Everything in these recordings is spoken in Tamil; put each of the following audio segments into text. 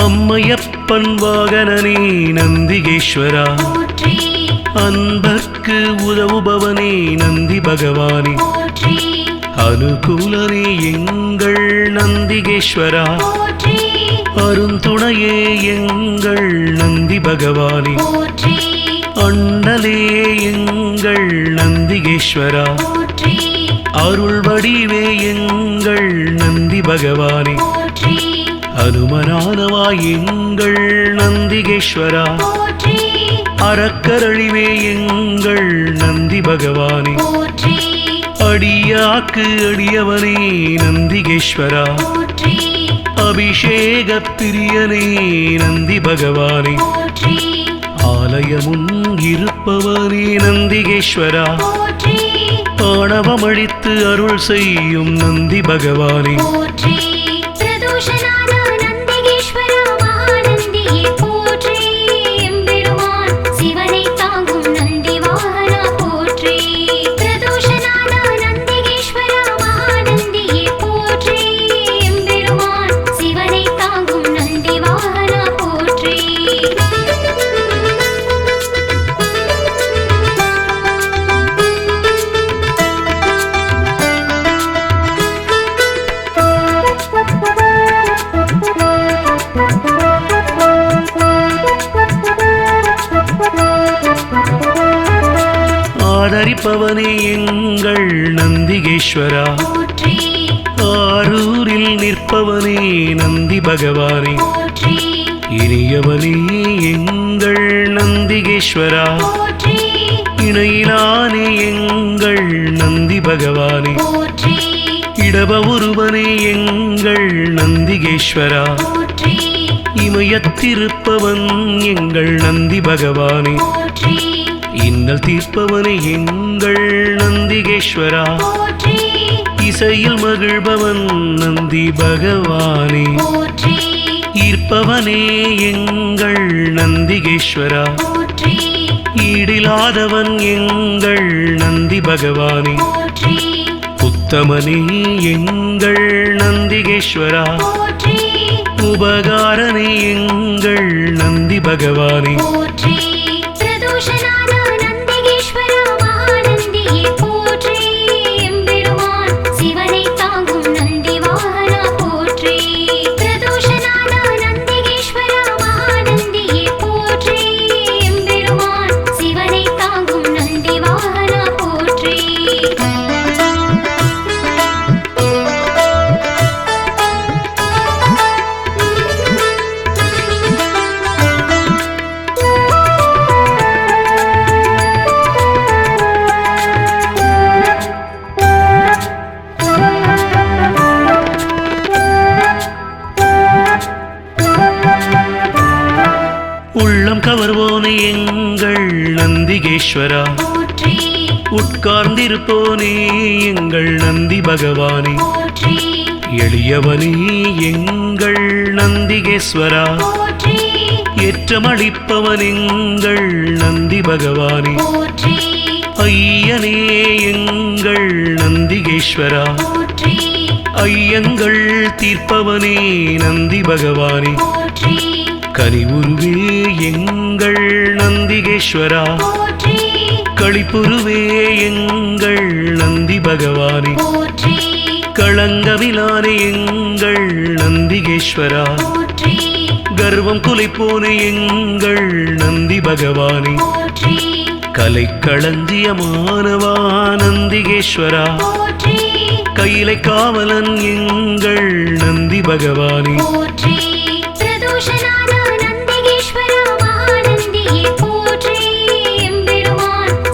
அம்மையப்பன் வாகனனே நந்திகேஸ்வரா, அன்பர்க்கு உதவுபவனே நந்தி பகவானே, அனுகூலனே எங்கள் நந்திகேஸ்வரா, அருந்துணையே எங்கள் நந்தி பகவானே, அண்ணலே எங்கள் நந்திகேஸ்வரா, அருள் வடிவே எங்கள் நந்தி பகவானே, அனுமனானவா எங்கள் நந்திகேஸ்வரா, அறக்கரழிவே எங்கள் நந்தி பகவானே, அடியாக்கு அடியவனே நந்திகேஸ்வரா, அபிஷேக பிரியனே நந்தி பகவானே, ஆலயமுன் இருப்பவனே நந்திகேஸ்வரா, ஆணவமழித்து அருள் செய்யும் நந்தி பகவானே, ஆதரிப்பவனே எங்கள் நந்திகேஸ்வரா, ஆரூரில் நிற்பவனே நந்தி பகவானே, இனியவனே எங்கள் நந்திகேஸ்வரா, இணையிலானே எங்கள் நந்தி பகவானே, இடப ஒருவனே எங்கள் நந்திகேஸ்வரா, இமயத்திருப்பவன் எங்கள் நந்தி பகவானே, இன்னல் தீர்ப்பவனே எங்கள் நந்திகேஸ்வரா, இசையில் மகிழ்பவன் நந்தி பகவானே, ஈர்ப்பவனே எங்கள் நந்திகேஸ்வரா, ஈடிலாதவன் எங்கள் நந்தி பகவானே, உத்தமனே எங்கள் நந்திகேஸ்வரா, உபகாரனே எங்கள் நந்தி பகவானே, உள்ளம் கவர்வோனே எங்கள் நந்திகேஸ்வரா, உட்கார்ந்திருப்போனே எங்கள் நந்தி பகவானே, எளியவனே எங்கள் நந்திகேஸ்வரா, ஏற்றமளிப்பவன் எங்கள் நந்தி பகவானே, ஐயனே எங்கள் நந்திகேஸ்வரா, ஐயங்கள் தீர்ப்பவனே நந்தி பகவானே, கனிவுருவே எங்கள் நந்திகேஸ்வரா, களிப்புருவே எங்கள் நந்தி பகவானே, களங்கமிலானே எங்கள் நந்திகேஸ்வரா, கர்வம் குலைப்போனே எங்கள் நந்தி பகவானே, கலை களஞ்சியமானவா நந்திகேஸ்வரா, கையிலை காவலன் எங்கள் நந்தி பகவானே,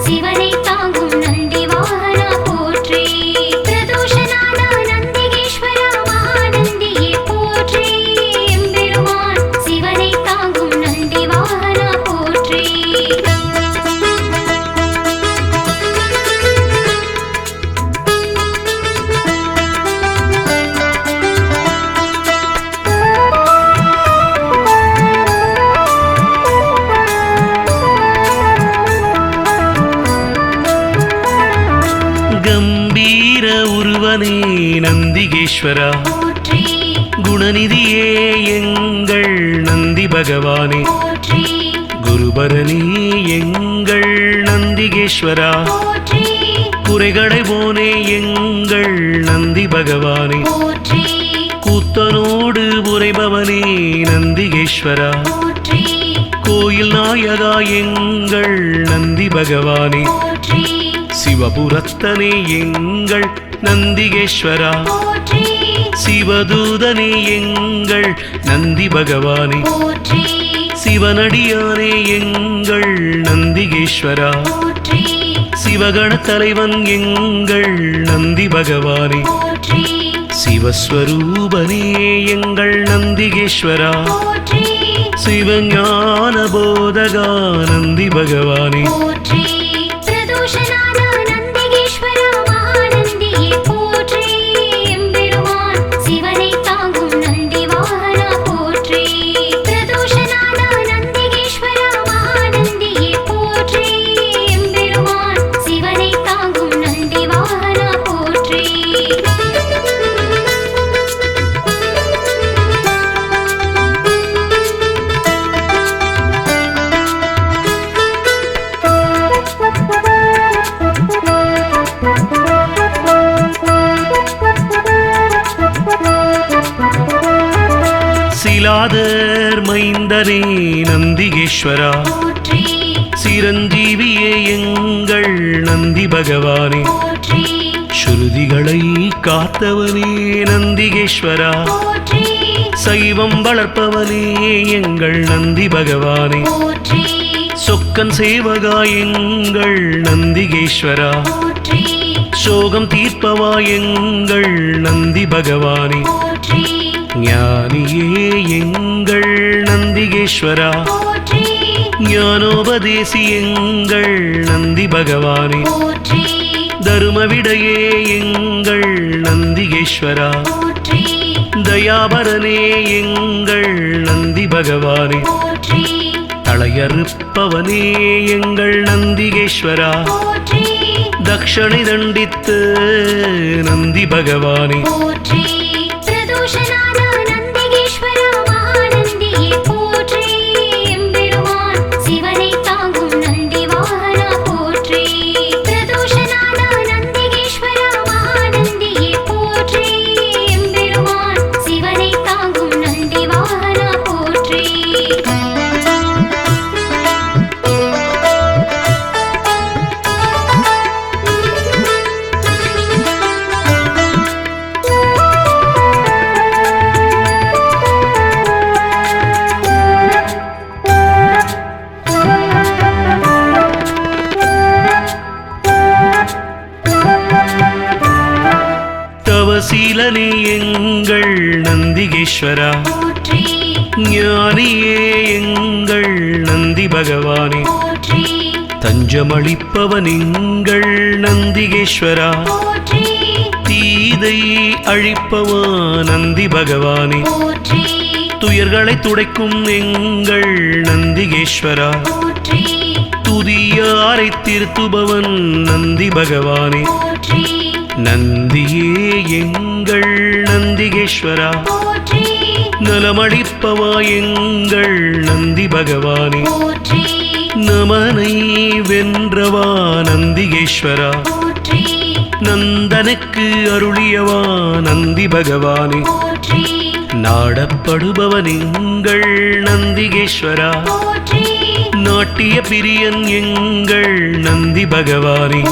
சிவனை தாங்கும் நந்தி கம்பீர உருவனே நந்திகேஸ்வரா குணநிதியே எங்கள் நந்தி பகவானே குருபரனே எங்கள் நந்திகேஸ்வரா குறைகளை போனே எங்கள் நந்தி பகவானே கூத்தனோடு உரைபவனே நந்திகேஸ்வரா கோயில் நாயகா எங்கள் நந்தி பகவானே சிவபுரத்தனே எங்கள் நந்திகேஸ்வரா சிவதூதனே எங்கள் நந்தி பகவானே சிவனடியானே எங்கள் நந்திகேஸ்வரா சிவகண தலைவன் எங்கள் நந்தி பகவானே சிவஸ்வரூபனே எங்கள் நந்திகேஸ்வரா சிவஞான போதகா நந்தி பகவானே சிலாதர் மைந்தனே நந்திகேஸ்வரா சிரஞ்சீவியே எங்கள் நந்தி பகவானே ஸ்ருதிகளை காத்தவனே நந்திகேஸ்வரா சைவம் வளர்ப்பவனே எங்கள் நந்தி பகவானே சொக்கன் சேவகா எங்கள் நந்திகேஸ்வரா சோகம் தீர்ப்பவா எங்கள் நந்தி பகவானே ஞானியே எங்கள் நந்திகேஸ்வரா ஞானோபதேசி எங்கள் நந்தி பகவானே தருமவிடையே எங்கள் நந்திகேஸ்வரா தயாபரனே எங்கள் நந்தி பகவானே தலையறுப்பவனே எங்கள் நந்திகேஸ்வரா தக்ஷணை தண்டித்து நந்தி பகவானே சீலனே எங்கள் நந்திகேஸ்வரா ஞானியே எங்கள் நந்தி பகவானே தஞ்சமளிப்பவன் எங்கள் நந்திகேஸ்வரா தீதை அழிப்பவா நந்தி பகவானே துயர்களை துடைக்கும் எங்கள் நந்திகேஸ்வரா துதியாரை திருத்துபவன் நந்தி பகவானே நந்தியே எங்கள் நந்திகேஸ்வரா நலமளிப்பவா எங்கள் நந்தி பகவானே நமனை வென்றவா நந்திகேஸ்வரா நந்தனுக்கு அருளியவா நந்தி பகவானே நாடப்படுபவன் எங்கள் நந்திகேஸ்வரா நாட்டிய பிரியன் எங்கள் நந்தி பகவானே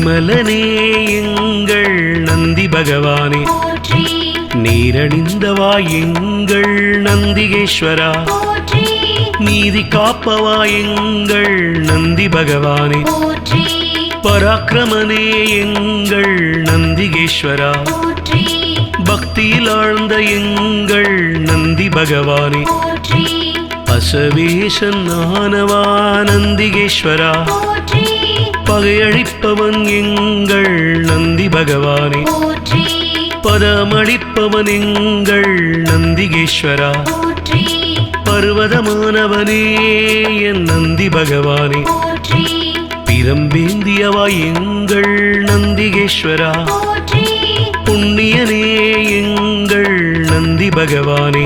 நிர்மலனே எங்கள் நந்தி பகவானே நீரணிந்தவா எங்கள் நந்திகேஸ்வரா நீதி காப்பவா எங்கள் நந்தி பகவானே பராக்கிரமனே எங்கள் நந்திகேஸ்வரா பக்தியில் ஆழ்ந்த எங்கள் நந்தி பகவானே அசவேசன் ஆனவா நந்திகேஸ்வரா பகையழிப்பவன் எங்கள் நந்தி பகவானே பதமளிப்பவன் எங்கள் நந்திகேஸ்வரா பர்வதமானவனே என் நந்தி பகவானே பிரம்பேந்தியவா எங்கள் நந்திகேஸ்வரா புண்ணியனே எங்கள் நந்தி பகவானே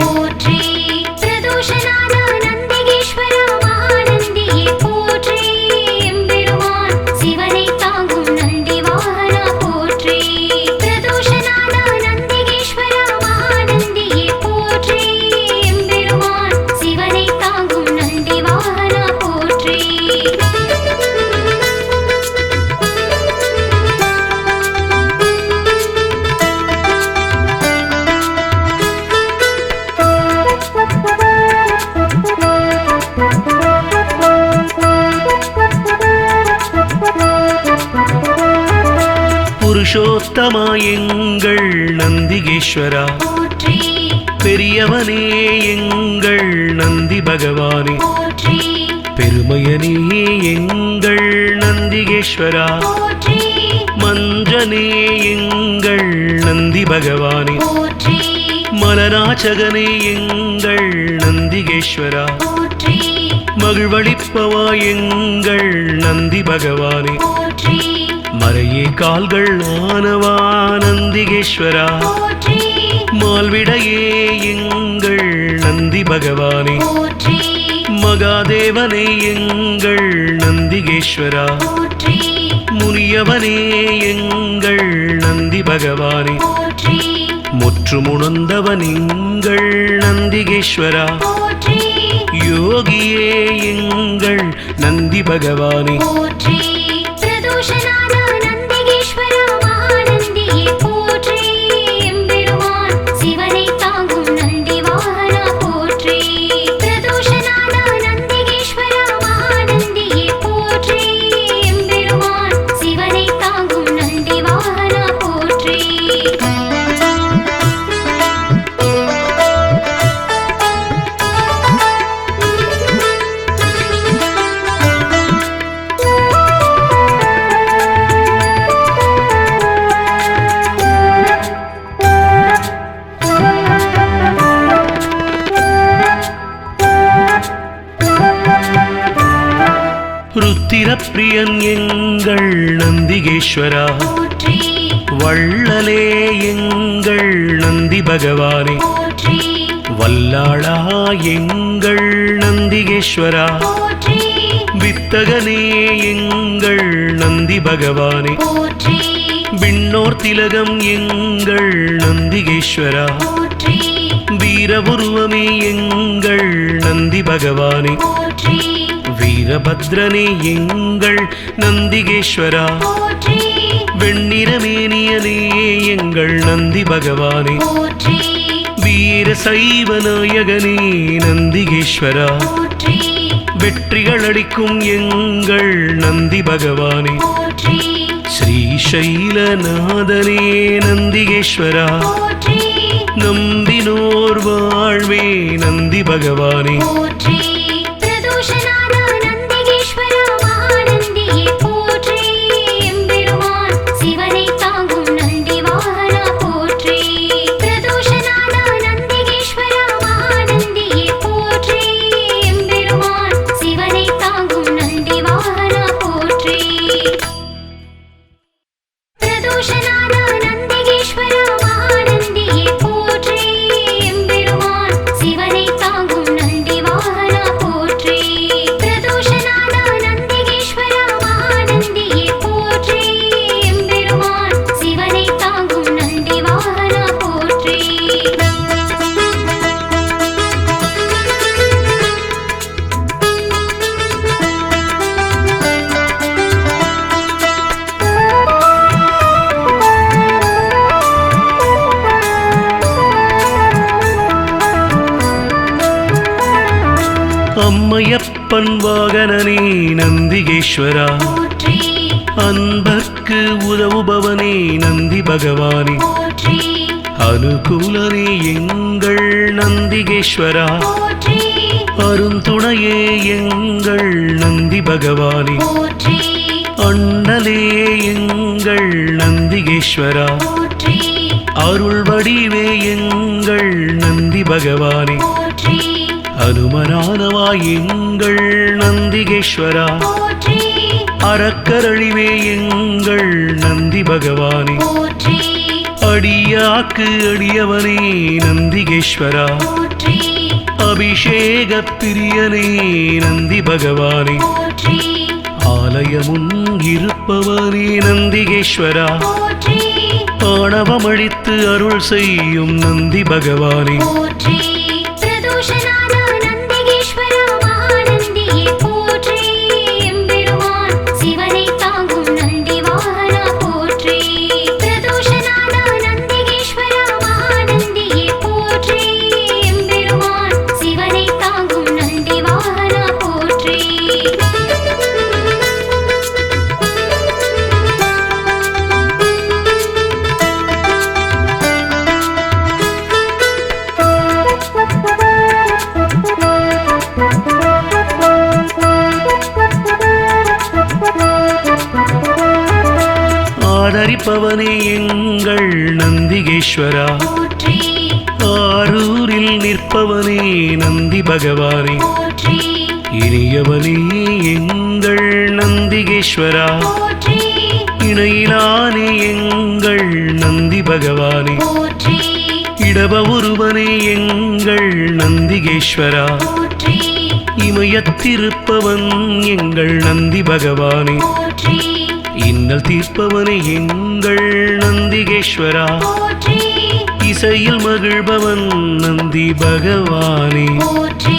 புருஷோத்தமா எங்கள் நந்திகேஸ்வரா பெரியவனே எங்கள் நந்தி பகவானே பெருமையனே எங்கள் நந்திகேஸ்வரா மஞ்சனே எங்கள் நந்தி பகவானே மலராச்சகனே எங்கள் நந்திகேஸ்வரா மகிழ்வளிப்பவா எங்கள் நந்தி பகவானே மறையே கால்கள் ஆனவா நந்திகேஸ்வரா மால்விடையே எங்கள் நந்தி பகவானே மகாதேவனே எங்கள் நந்திகேஸ்வரா முனியவனே எங்கள் நந்தி பகவானே முற்றுமுணர்ந்தவன் எங்கள் நந்திகேஸ்வரா யோகியே எங்கள் நந்தி பகவானே ருத்திரப்பிரியன் எங்கள் நந்திகேஸ்வரா வள்ளலே எங்கள் நந்தி பகவானே வல்லாளா எங்கள் நந்திகேஸ்வரா வித்தகனே எங்கள் நந்தி பகவானே விண்ணோர் திலகம் எங்கள் நந்திகேஸ்வரா வீரபுருவமே எங்கள் நந்தி பகவானே வீரபத்ரனே எங்கள் நந்திகேஸ்வரா வெண்ணிறமேனியனே எங்கள் நந்தி பகவானே வீர சைவ நாயகனே நந்திகேஸ்வரா வெற்றிகள் அளிக்கும் எங்கள் நந்தி பகவானே ஸ்ரீசைலநாதனே நந்திகேஸ்வரா நம்பினோர் வாழ்வே நந்தி பகவானே அம்மையப்பன் வாகனனே நந்திகேஸ்வரா போற்றி அன்பர்க்கு உதவுபவனே நந்தி பகவானே போற்றி அனுகூலனே எங்கள் நந்திகேஸ்வரா போற்றி அருந்துணையே எங்கள் நந்தி பகவானே போற்றி அண்ணலே எங்கள் நந்திகேஸ்வரா போற்றி அருள் வடிவே எங்கள் நந்தி பகவானே போற்றி அனுமரானவா எங்கள் நந்திகேஸ்வரா போற்றி அறக்கரழிவே எங்கள் நந்தி பகவானே போற்றி அடியாக்கு அடியவனே நந்திகேஸ்வரா போற்றி அபிஷேக பிரியனே நந்தி பகவானே போற்றி ஆலயமுன் இருப்பவனே நந்திகேஸ்வரா போற்றி ஆணவமழித்து அருள் செய்யும் நந்தி பகவானே போற்றி பிரதோஷநாத நந்திகேஸ்வரா மகாநந்தியே போற்றி எம்பெருமான் சிவனை தாங்கும் நந்தி வாகனா போற்றி பிரதோஷநாத நந்திகேஸ்வரா மகாநந்தியே போற்றி எம்பெருமான் சிவனை தாங்கும் நந்தி வாகனா போற்றி ஆதரிப்பவனே எங்கள் நந்திகேஸ்வரா போற்றி ஆரூரில் நிற்பவனே நந்தி பகவானே போற்றி இனியவனே எங்கள் நந்திகேஸ்வரா போற்றி இணையிலானே எங்கள் நந்தி பகவானே போற்றி இடப ஒருவனே எங்கள் நந்திகேஸ்வரா போற்றி இமயத்திருப்பவன் எங்கள் நந்தி பகவானே போற்றி இன்னல் தீர்ப்பவனே எங்கள் நந்திகேஸ்வரா போற்றி இசையில் மகிழ்பவன் நந்தி பகவானே போற்றி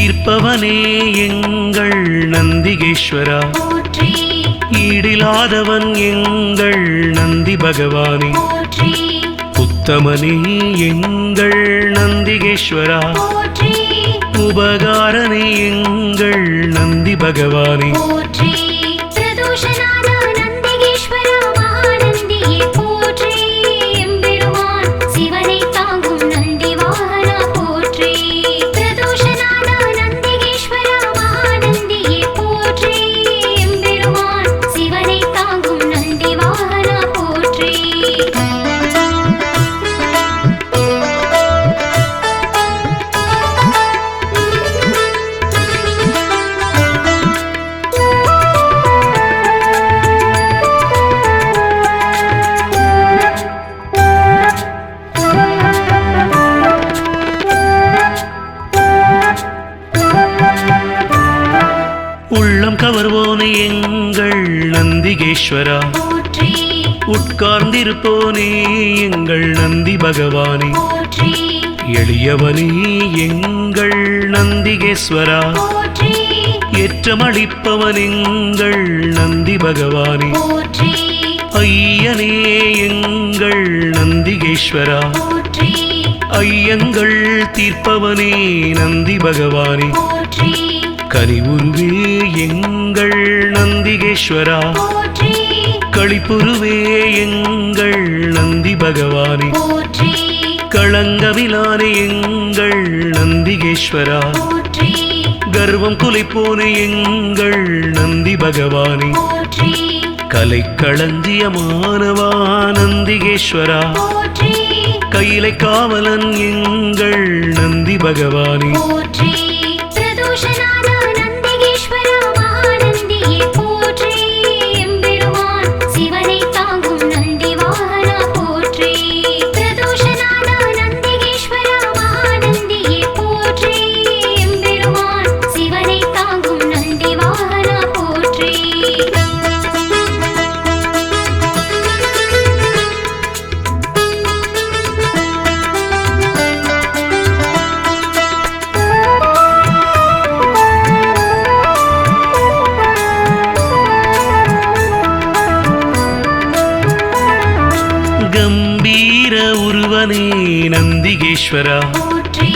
ஈர்ப்பவனே எங்கள் நந்திகேஸ்வரா போற்றி ஈடிலாதவன் எங்கள் நந்தி பகவானே போற்றி உத்தமனே எங்கள் நந்திகேஸ்வரா போற்றி உபகாரனே எங்கள் நந்தி பகவானே போற்றி பிரதோஷநாத நந்திகேஸ்வரா மகாநந்தியே போற்றி எம்பெருமான் சிவனை தாங்கும் நந்தி வாகனா போற்றி பிரதோஷநாத நந்திகேஸ்வரா மகாநந்தியே போற்றி எம்பெருமான் சிவனை தாங்கும் நந்தி வாகனா போற்றி உள்ளம் கவர்வோனே எங்கள் நந்திகேஸ்வரா போற்றி உட்கார்ந்திருப்போனே எங்கள் நந்தி பகவானே போற்றி எளியவனே எங்கள் நந்திகேஸ்வரா போற்றி ஏற்றமளிப்பவன் எங்கள் நந்தி பகவானே போற்றி ஐயனே எங்கள் நந்திகேஸ்வரா போற்றி ஐயங்கள் தீர்ப்பவனே நந்தி பகவானே போற்றி கனிவுருவே எங்கள் நந்திகேஸ்வரா போற்றி களிப்புருவே எங்கள் நந்தி பகவானே போற்றி களங்கமிலானே எங்கள் நந்திகேஸ்வரா போற்றி கர்வம் குலைப்போனே எங்கள் நந்தி பகவானே போற்றி கலைக்களஞ்சியமானவா நந்திகேஸ்வரா போற்றி கையிலை காவலன் எங்கள் நந்தி பகவானே போற்றி பிரதோஷநாத நந்திகேஸ்வரா மகாநந்தியே போற்றி எம்பெருமான் சிவனை தாங்கும் நந்தி வாகனா போற்றி பிரதோஷநாத நந்திகேஸ்வரா மகாநந்தியே போற்றி எம்பெருமான் சிவனை தாங்கும் நந்தி வாகனா போற்றி கம்பீர உருவனே நந்திகேஸ்வரா போற்றி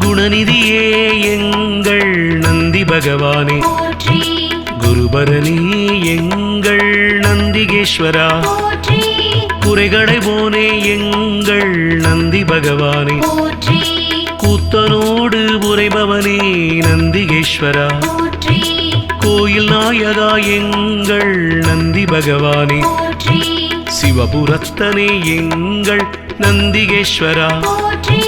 குணநிதியே எங்கள் நந்தி பகவானே போற்றி குருபரனே எங்கள் நந்திகேஸ்வரா போற்றி குறைகளை போனே எங்கள் நந்தி பகவானே போற்றி கூத்தனோடு உரைபவனே நந்திகேஸ்வரா போற்றி கோயில் நாயகா எங்கள் நந்தி பகவானே போற்றி சிவபுரத்தனே எங்கள் நந்திகேஸ்வரா போற்றி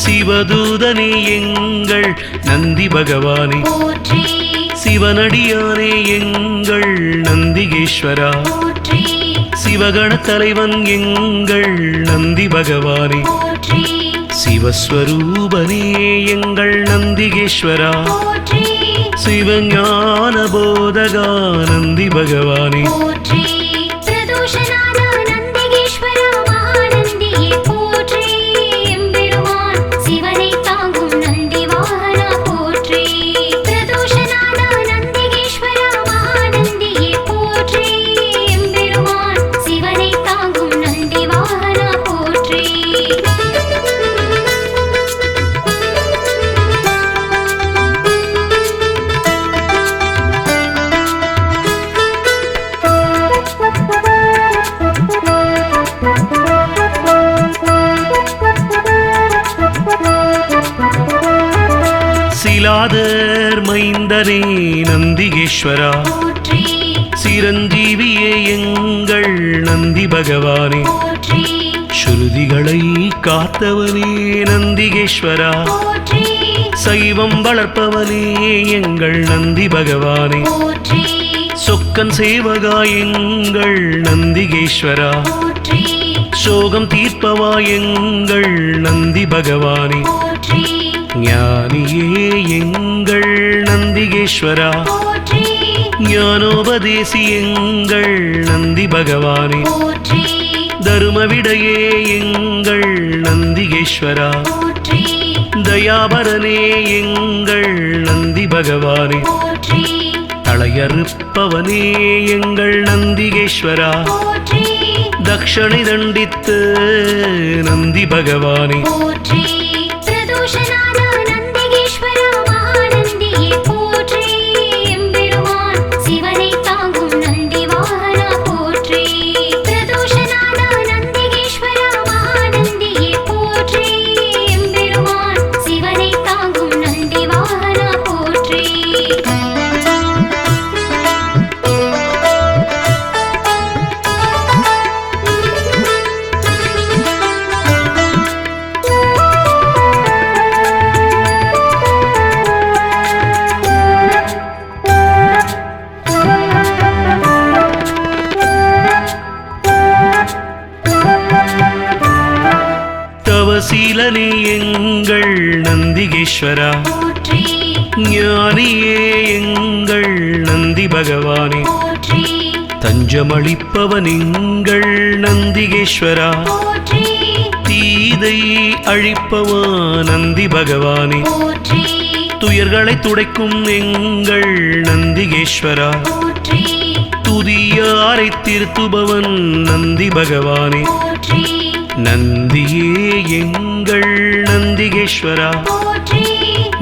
சிவதூதனே எங்கள் நந்தி பகவானே போற்றி சிவனடியானே எங்கள் நந்திகேஸ்வரா போற்றி சிவகண தலைவன் எங்கள் நந்தி பகவானே போற்றி சிவஸ்வரூபனே எங்கள் நந்திகேஸ்வரா போற்றி சிவஞான போதகா நந்தி பகவானே போற்றி பிரதோஷநாத நந்திகேஸ்வரா மகாநந்தியே போற்றி எம்பெருமான் சிவனை தாங்கும் நந்தி வாகனா போற்றி பிரதோஷநாத நந்திகேஸ்வரா மகாநந்தியே போற்றி எம்பெருமான் சிவனை தாங்கும் நந்தி வாகனா போற்றி சிலாதர் மைந்தனே நந்திகேஸ்வரா போற்றி சிரஞ்சீவியே எங்கள் நந்தி பகவானே போற்றி ஸ்ருதிகளை காத்தவனே நந்திகேஸ்வரா போற்றி சைவம் வளர்ப்பவனே எங்கள் நந்தி பகவானே போற்றி சொக்கன் சேவகா எங்கள் நந்திகேஸ்வரா போற்றி சோகம் தீர்ப்பவா எங்கள் நந்தி பகவானே போற்றி ஞானியே எங்கள் நந்திகேஸ்வரா போற்றி ஞானோபதேசி எங்கள் நந்தி பகவானே போற்றி தருமவிடையே எங்கள் நந்திகேஸ்வரா போற்றி தயாபரனே எங்கள் நந்தி பகவானே போற்றி தளையறுப்பவனே எங்கள் நந்திகேஸ்வரா போற்றி தக்ஷணை தண்டித்து நந்தி பகவானே போற்றி பிரதோஷநாத நந்திகேஸ்வரா மகாநந்தியே போற்றி எம்பெருமான் சிவனை தாங்கும் நந்தி வாகனா போற்றி பிரதோஷநாத நந்திகேஸ்வரா மகாநந்தியே போற்றி எம்பெருமான் சிவனை தாங்கும் நந்தி வாகனா போற்றி தவசீலனே எங்கள் நந்திகேஸ்வரா போற்றி ஞானியே எங்கள் நந்தி பகவானே போற்றி தஞ்சமளிப்பவன் எங்கள் நந்திகேஸ்வரா போற்றி தீதை அழிப்பவா நந்தி பகவானே போற்றி துயர்களை துடைக்கும் எங்கள் நந்திகேஸ்வரா போற்றி துதியாரை திருத்துபவன் நந்தி பகவானே போற்றி நந்தியே எங்கள் நந்திகேஸ்வரா போற்றி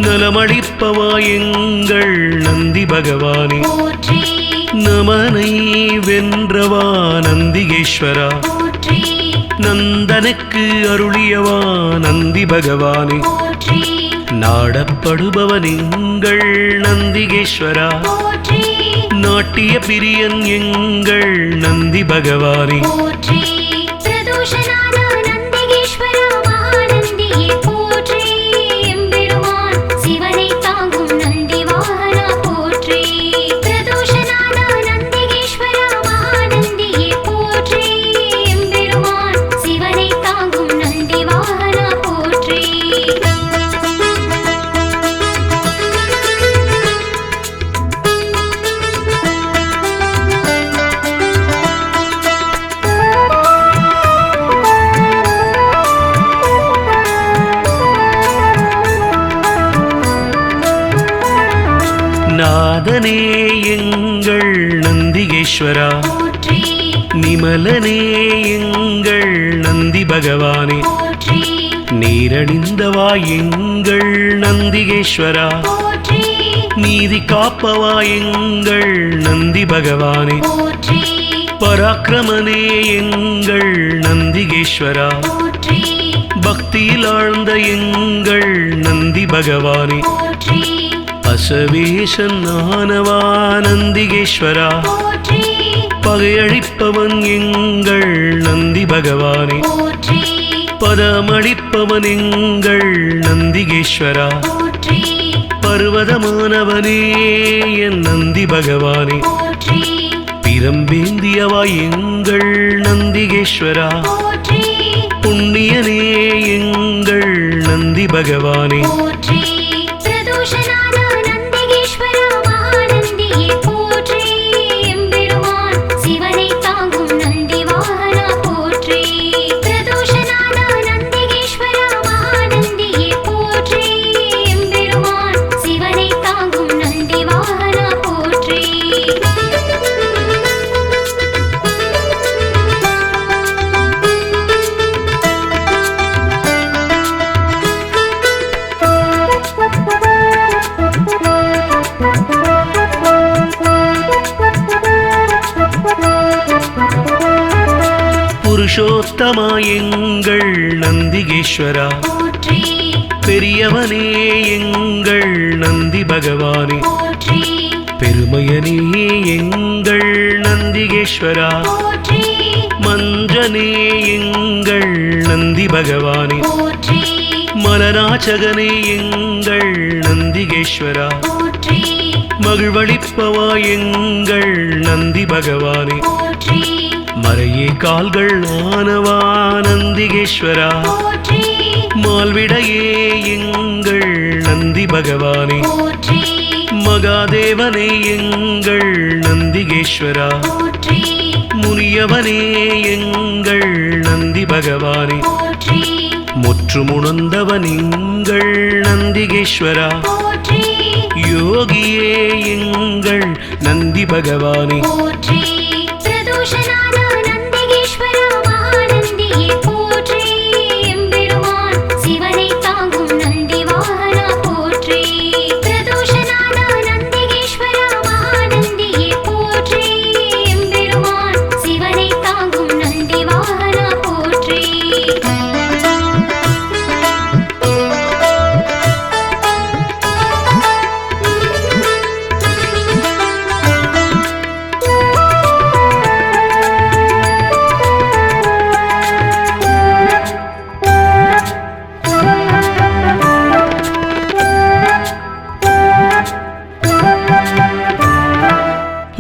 நலமளிப்பவா எங்கள் நந்தி பகவானே போற்றி நமனை வென்றவா நந்திகேஸ்வரா போற்றி நந்தனுக்கு அருளியவா நந்தி பகவானே போற்றி நாடப்படுபவன் எங்கள் நந்திகேஸ்வரா போற்றி நாட்டிய பிரியன் எங்கள் நந்தி பகவானே போற்றி பிரதோஷநாத நந்திகேஸ்வரா மகாநந்தியே போற்றி எம்பெருமான் சிவனை தாங்கும் நந்தி வாகனா போற்றி பிரதோஷநாத நந்திகேஸ்வரா மகாநந்தியே போற்றி எம்பெருமான் சிவனை தாங்கும் நந்தி வாகனா போற்றி நாதனே எங்கள் நந்திகேஸ்வரா போற்றி நிமலனே எங்கள் நந்தி பகவானே போற்றி நீரணிந்தவா எங்கள் நந்திகேஸ்வரா, போற்றி நீதி காப்பவா எங்கள் நந்தி பகவானே, போற்றி பராக்கிரமனே எங்கள் நந்திகேஸ்வரா, போற்றி பக்தியில் ஆழ்ந்த எங்கள் நந்தி பகவானே, போற்றி அசவேசன் ஆனவா நந்திகேஸ்வரா, போற்றி பகையழிப்பவன் எங்கள் நந்தி பகவானே, போற்றி பதமளிப்பவன் எங்கள் நந்திகேஸ்வரா, போற்றி பர்வதமானவனே என் நந்தி பகவானே, போற்றி பிரம்பேந்தியவா எங்கள் நந்திகேஸ்வரா, போற்றி புண்ணியனே எங்கள் நந்தி பகவானே, போற்றி பிரதோஷநாத நந்திகேஸ்வரா மகாநந்தியே போற்றி எம்பெருமான் சிவனை தாங்கும் நந்தி வாகனா போற்றி பிரதோஷநாத நந்திகேஸ்வரா மகாநந்தியே போற்றி எம்பெருமான் சிவனை தாங்கும் நந்தி வாகனா போற்றி புருஷோத்தமா எங்கள் நந்திகேஸ்வரா, போற்றி பெரியவனே எங்கள் நந்தி பகவானே, போற்றி பெருமையனே எங்கள் நந்திகேஸ்வரா, போற்றி மஞ்சனே எங்கள் நந்தி பகவானே, போற்றி மலராச்சகனே எங்கள் நந்திகேஸ்வரா, போற்றி மகிழ்வளிப்பவா எங்கள் நந்தி பகவானே, போற்றி மறையே கால்கள் ஆனவா நந்திகேஸ்வரா, போற்றி மால்விடையே எங்கள் நந்தி பகவானே, போற்றி மகாதேவனே எங்கள் நந்திகேஸ்வரா, போற்றி முனியவனே எங்கள் நந்தி பகவானே, போற்றி முற்றுமுணர்ந்தவன் எங்கள் நந்திகேஸ்வரா, போற்றி யோகியே எங்கள் நந்தி பகவானே, போற்றி பிரதோஷநாத நந்திகேஸ்வரா மகாநந்தியே போற்றி எம்பெருமான் சிவனை தாங்கும் நந்தி வாகனா போற்றி பிரதோஷநாத நந்திகேஸ்வரா மகாநந்தியே போற்றி எம்பெருமான் சிவனை தாங்கும் நந்தி வாகனா போற்றி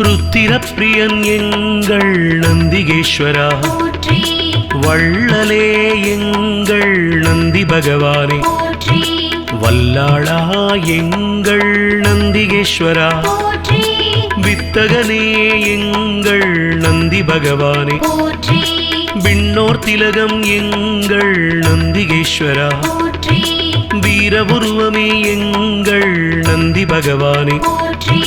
ருத்திரப்பிரியன் எங்கள் நந்திகேஸ்வரா, போற்றி வள்ளலே எங்கள் நந்தி பகவானே, போற்றி வல்லாளா எங்கள் நந்திகேஸ்வரா, போற்றி வித்தகனே எங்கள் நந்தி பகவானே, போற்றி விண்ணோர் திலகம் எங்கள் நந்திகேஸ்வரா, போற்றி வீரபுருவமே எங்கள் நந்தி பகவானே, போற்றி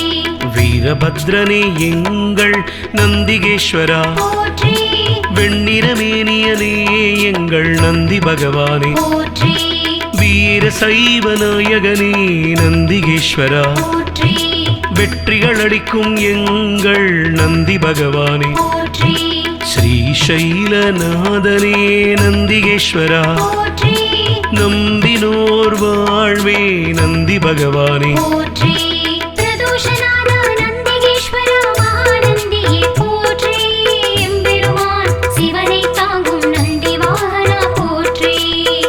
வீரபத்ரனே எங்கள் நந்திகேஸ்வரா, போற்றி வெண்ணிறமேனியனே எங்கள் நந்தி பகவானே, போற்றி வீர சைவ நாயகனே நந்திகேஸ்வரா, போற்றி வெற்றிகள் அளிக்கும் எங்கள் நந்தி பகவானே, போற்றி ஸ்ரீசைலநாதனே நந்திகேஸ்வரா, போற்றி நம்பினோர் வாழ்வே நந்தி பகவானே, போற்றி பிரதோஷநாத நந்திகேஸ்வரா மகாநந்தியே போற்றி எம்பெருமான் சிவனை தாங்கும் நந்தி வாகனா போற்றி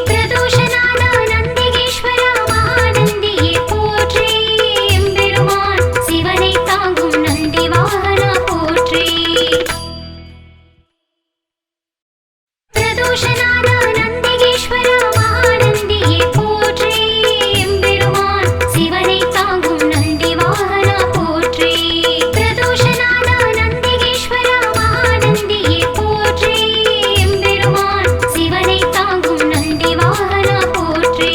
பிரதோஷநாத நந்திகேஸ்வரா மகாநந்தியே போற்றி எம்பெருமான் சிவனை தாங்கும் நந்தி வாகனா போற்றி பிரதோஷநாத நந்திகேஸ்வரா மகாநந்தியே போற்றி எம்பெருமான் சிவனை தாங்கும் நந்தி வாகனா போற்றி பிரதோஷநாத நந்திகேஸ்வரா மகாநந்தியே போற்றி எம்பெருமான் சிவனை தாங்கும் நந்தி வாகனா போற்றி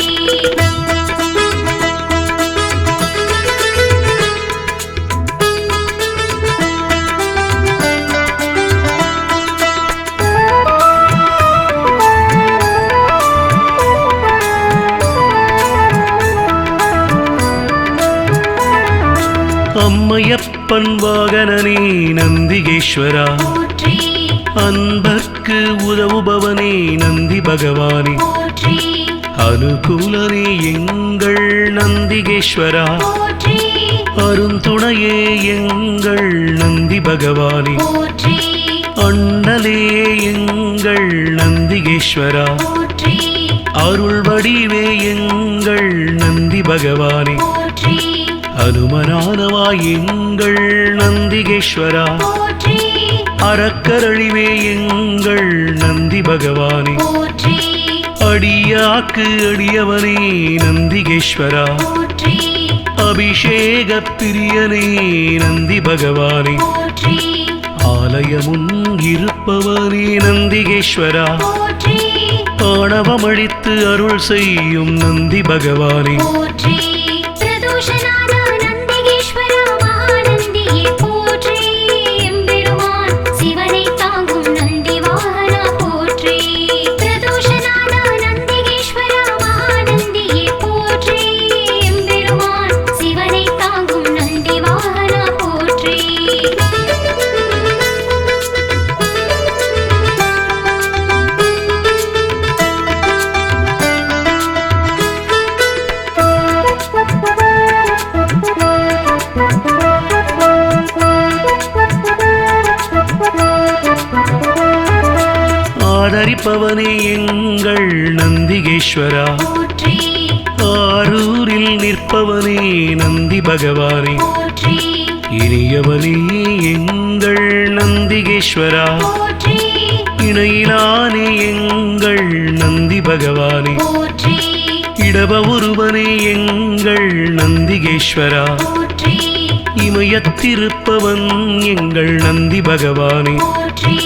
அம்மையப்பன் வாகனனே நந்திகேஸ்வரா, போற்றி அன்பர்க்கு உதவுபவனே நந்தி பகவானே, போற்றி அனுகூலனே எங்கள் நந்திகேஸ்வரா, போற்றி அருந்துணையே எங்கள் நந்தி பகவானே, போற்றி அண்ணலே எங்கள் நந்திகேஸ்வரா, போற்றி அருள் வடிவே எங்கள் நந்தி பகவானே, போற்றி அனுமனானவா எங்கள் நந்திகேஸ்வரா, போற்றி அறக்கரழிவே எங்கள் நந்தி பகவானே, போற்றி அடியாக்கு அடியவனே நந்திகேஸ்வரா, போற்றி அபிஷேக பிரியனே நந்தி பகவானே, போற்றி ஆலயமுன் இருப்பவனே நந்திகேஸ்வரா, போற்றி ஆணவமழித்து அருள் செய்யும் நந்தி பகவானே, போற்றி பிரதோஷநாத நந்திகேஸ்வர மகாநந்தியே போற்றி எம்பெருமான் சிவனை தாங்கும் நந்தி வாகனா போற்றி பிரதோஷநாத நந்திகேஸ்வர மகாநந்தியே போற்றி எம்பெருமான் சிவனை தாங்கும் நந்தி வாகனா போற்றி ஆதரிப்பவனே எங்கள் நந்திகேஸ்வரா, போற்றி ஆரூரில் நிற்பவனே நந்தி பகவானே, போற்றி இனியவனே எங்கள் நந்திகேஸ்வரா, போற்றி இணையிலானே எங்கள் நந்தி பகவானே, போற்றி இடப ஒருவனே எங்கள் நந்திகேஸ்வரா, போற்றி இமயத்திருப்பவன் எங்கள் நந்தி பகவானே, போற்றி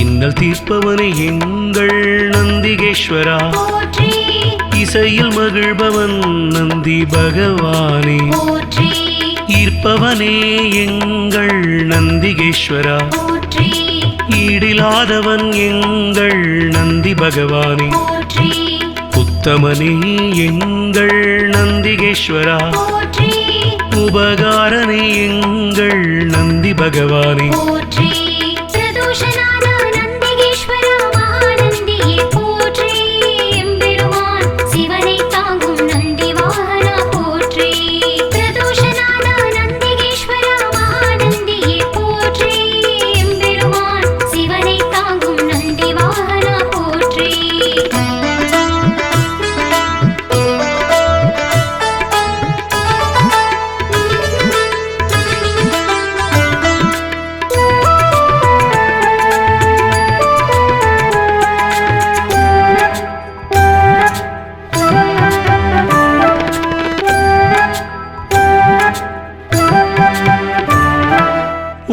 இன்னல் தீர்ப்பவனே எங்கள் நந்திகேஸ்வரா, போற்றி இசையில் மகிழ்பவன் நந்தி பகவானே, போற்றி ஈர்ப்பவனே எங்கள் நந்திகேஸ்வரா, போற்றி ஈடிலாதவன் எங்கள் நந்தி பகவானே, போற்றி உத்தமனே எங்கள் நந்திகேஸ்வரா, போற்றி உபகாரனே எங்கள் நந்தி பகவானே, போற்றி பிரதோஷநாத நந்திகேஸ்வர மகாநந்தியே போற்றி எம்பெருமான் சிவனை தாங்கும் நந்தி வாகனா போற்றி பிரதோஷநாத நந்திகேஸ்வர மகாநந்தியே போற்றி எம்பெருமான் சிவனை தாங்கும் நந்தி வாகனா போற்றி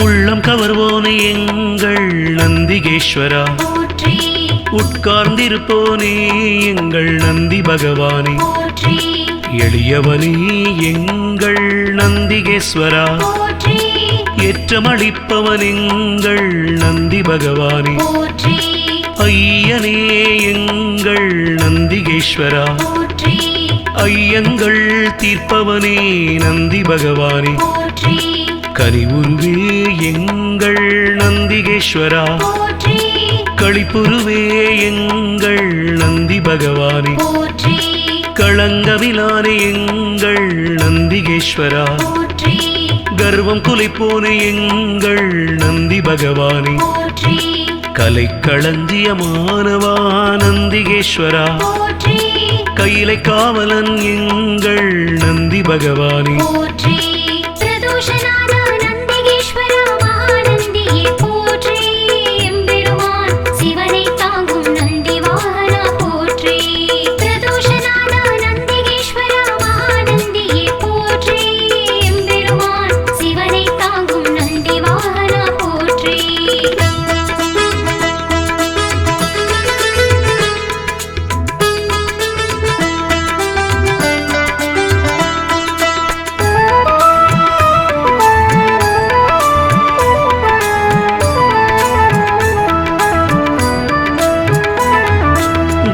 உள்ளம் கவர்வோனே எங்கள் நந்திகேஸ்வரா, போற்றி உட்கார்ந்திருப்போனே எங்கள் நந்தி பகவானே, போற்றி எளியவனே எங்கள் நந்திகேஸ்வரா, போற்றி ஏற்றமளிப்பவன் எங்கள் நந்தி பகவானே, போற்றி ஐயனே எங்கள் நந்திகேஸ்வரா, போற்றி ஐயங்கள் தீர்ப்பவனே நந்தி பகவானே, போற்றி கனிவுருவே எங்கள் நந்திகேஸ்வரா, போற்றி களிப்புருவே எங்கள் நந்தி பகவானே, போற்றி களங்கமிலானே எங்கள் நந்திகேஸ்வரா, போற்றி கர்வம் குலைப்போனே எங்கள் நந்தி பகவானே, போற்றி கலைக்களஞ்சியமானவா நந்திகேஸ்வரா, போற்றி கையிலை காவலன் எங்கள் நந்தி பகவானே, போற்றி பிரதோஷநாத நந்திகேஸ்வர மகாநந்தியே போற்றி எம்பெருமான் சிவனை தாங்கும் நந்தி வாகனா போற்றி பிரதோஷநாத நந்திகேஸ்வர மகாநந்தியே போற்றி எம்பெருமான் சிவனை தாங்கும் நந்தி வாகனா போற்றி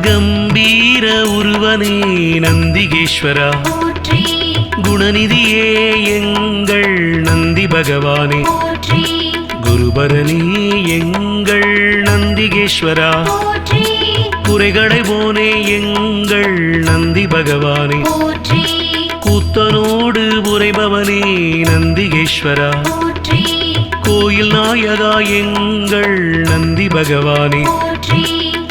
கம்பீர உருவனே நந்திகேஸ்வரா, போற்றி குணநிதியே எங்கள் நந்தி பகவானே போற்றி குருபரணி எங்கள் நந்திகேஸ்வரா போற்றி குறைகளை போனே எங்கள் நந்தி பகவானே போற்றி கூத்தனோடு உரைபவனே நந்திகேஸ்வரா போற்றி கோயில் நாயகா எங்கள் நந்தி பகவானே போற்றி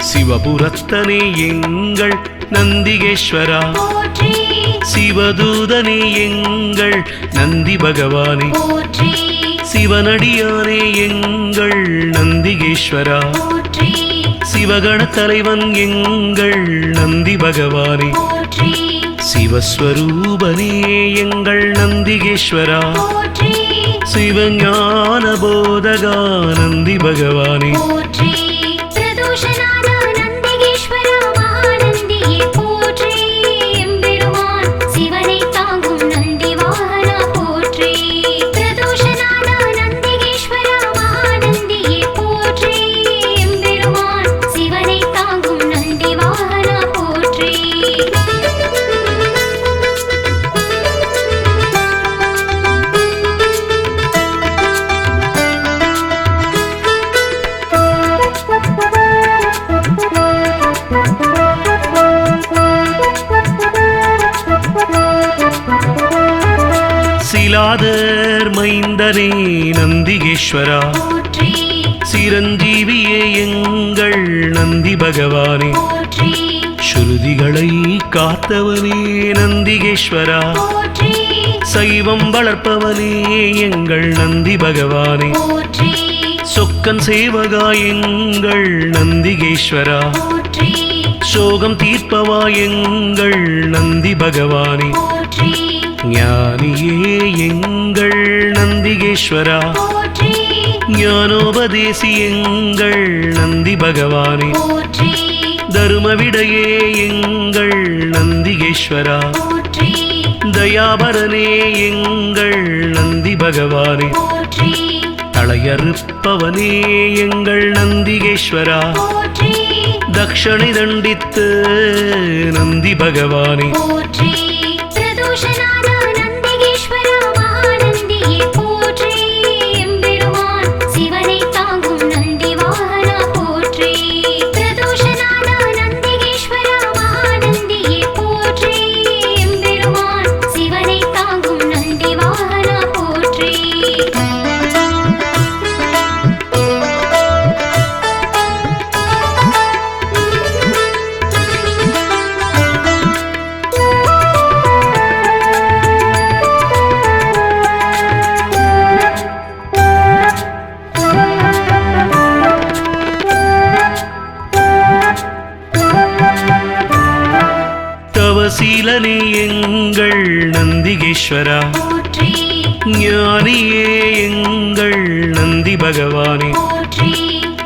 சிவபுரத்தனே எங்கள் நந்திகேஸ்வரா போற்றி சிவதூதனே எங்கள் நந்தி பகவானே போற்றி சிவனடியானே எங்கள் நந்திகேஸ்வரா போற்றி சிவகண தலைவன் எங்கள் நந்தி பகவானே போற்றி சிவஸ்வரூபனே எங்கள் நந்திகேஸ்வரா போற்றி சிவஞான போதகா நந்தி பகவானே போற்றி பிரதோஷநாத நந்திகேஸ்வர மகாநந்தியே போற்றி எம்பெருமான் சிவனை தாங்கும் நந்தி வாகனா போற்றி பிரதோஷநாத நந்திகேஸ்வர மகாநந்தியே போற்றி எம்பெருமான் சிவனை தாங்கும் நந்தி வாகனா போற்றி சிலாதர் மைந்தனே நந்திகேஸ்வரா போற்றி சிரஞ்சீவியே எங்கள் நந்தி பகவானே போற்றி ஸ்ருதிகளை காத்தவனே நந்திகேஸ்வரா போற்றி சைவம் வளர்ப்பவனே எங்கள் நந்தி பகவானே போற்றி சொக்கன் சேவகா எங்கள் நந்திகேஸ்வரா போற்றி சோகம் தீர்ப்பவா எங்கள் நந்தி பகவானே போற்றி ஞானியே எங்கள் நந்திகேஸ்வரா போற்றி ஞானோபதேசி எங்கள் நந்தி பகவானே போற்றி தருமவிடையே எங்கள் நந்திகேஸ்வரா போற்றி தயாபரனே எங்கள் நந்தி பகவானே போற்றி தளையறுப்பவனே எங்கள் நந்திகேஸ்வரா போற்றி தக்ஷணை தண்டித்து நந்தி பகவானே போற்றி பிரதோஷநாத நந்திகேஸ்வர மகாநந்தியே போற்றி எம்பெருமான் சிவனை தாங்கும் நந்தி வாகனா போற்றி பிரதோஷநாத நந்திகேஸ்வர மகாநந்தியே போற்றி எம்பெருமான் சிவனை தாங்கும் நந்தி வாகனா போற்றி தவசீலனே எங்கள் நந்திகேஸ்வரா போற்றி ஞானியே எங்கள் நந்தி பகவானே போற்றி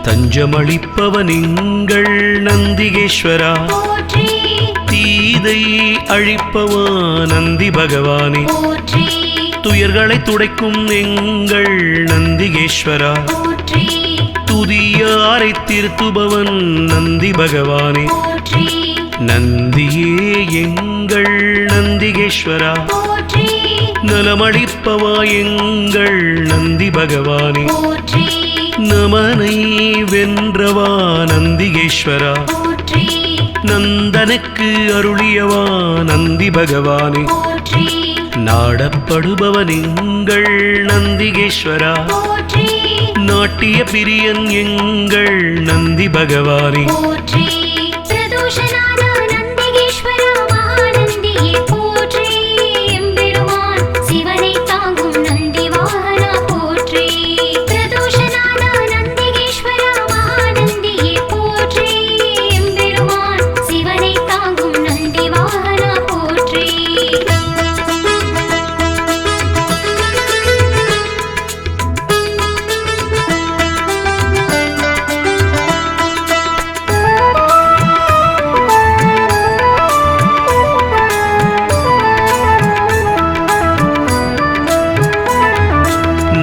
தஞ்சமளிப்பவன் எங்கள் நந்திகேஸ்வரா போற்றி தீதை அழிப்பவா நந்தி பகவானே போற்றி துயர்களை துடைக்கும் எங்கள் நந்திகேஸ்வரா போற்றி துதியாரை திருத்துபவன் நந்தி பகவானே போற்றி நந்தியே எங்கள் நந்திகேஸ்வரா போற்றி நலமளிப்பவா எங்கள் நந்தி பகவானே போற்றி நமனை வென்றவா நந்திகேஸ்வரா போற்றி நந்தனுக்கு அருளியவா நந்தி பகவானே போற்றி நாடப்படுபவன் எங்கள் நந்திகேஸ்வரா போற்றி நாட்டிய பிரியன் எங்கள் நந்தி பகவானே போற்றி பிரதோஷநாத நந்திகேஸ்வர மகாநந்தியே போற்றி எம்பெருமான் சிவனை தாங்கும் நந்தி வாகனா போற்றி பிரதோஷநாத நந்திகேஸ்வர மகாநந்தியே போற்றி எம்பெருமான் சிவனை தாங்கும் நந்தி வாகனா போற்றி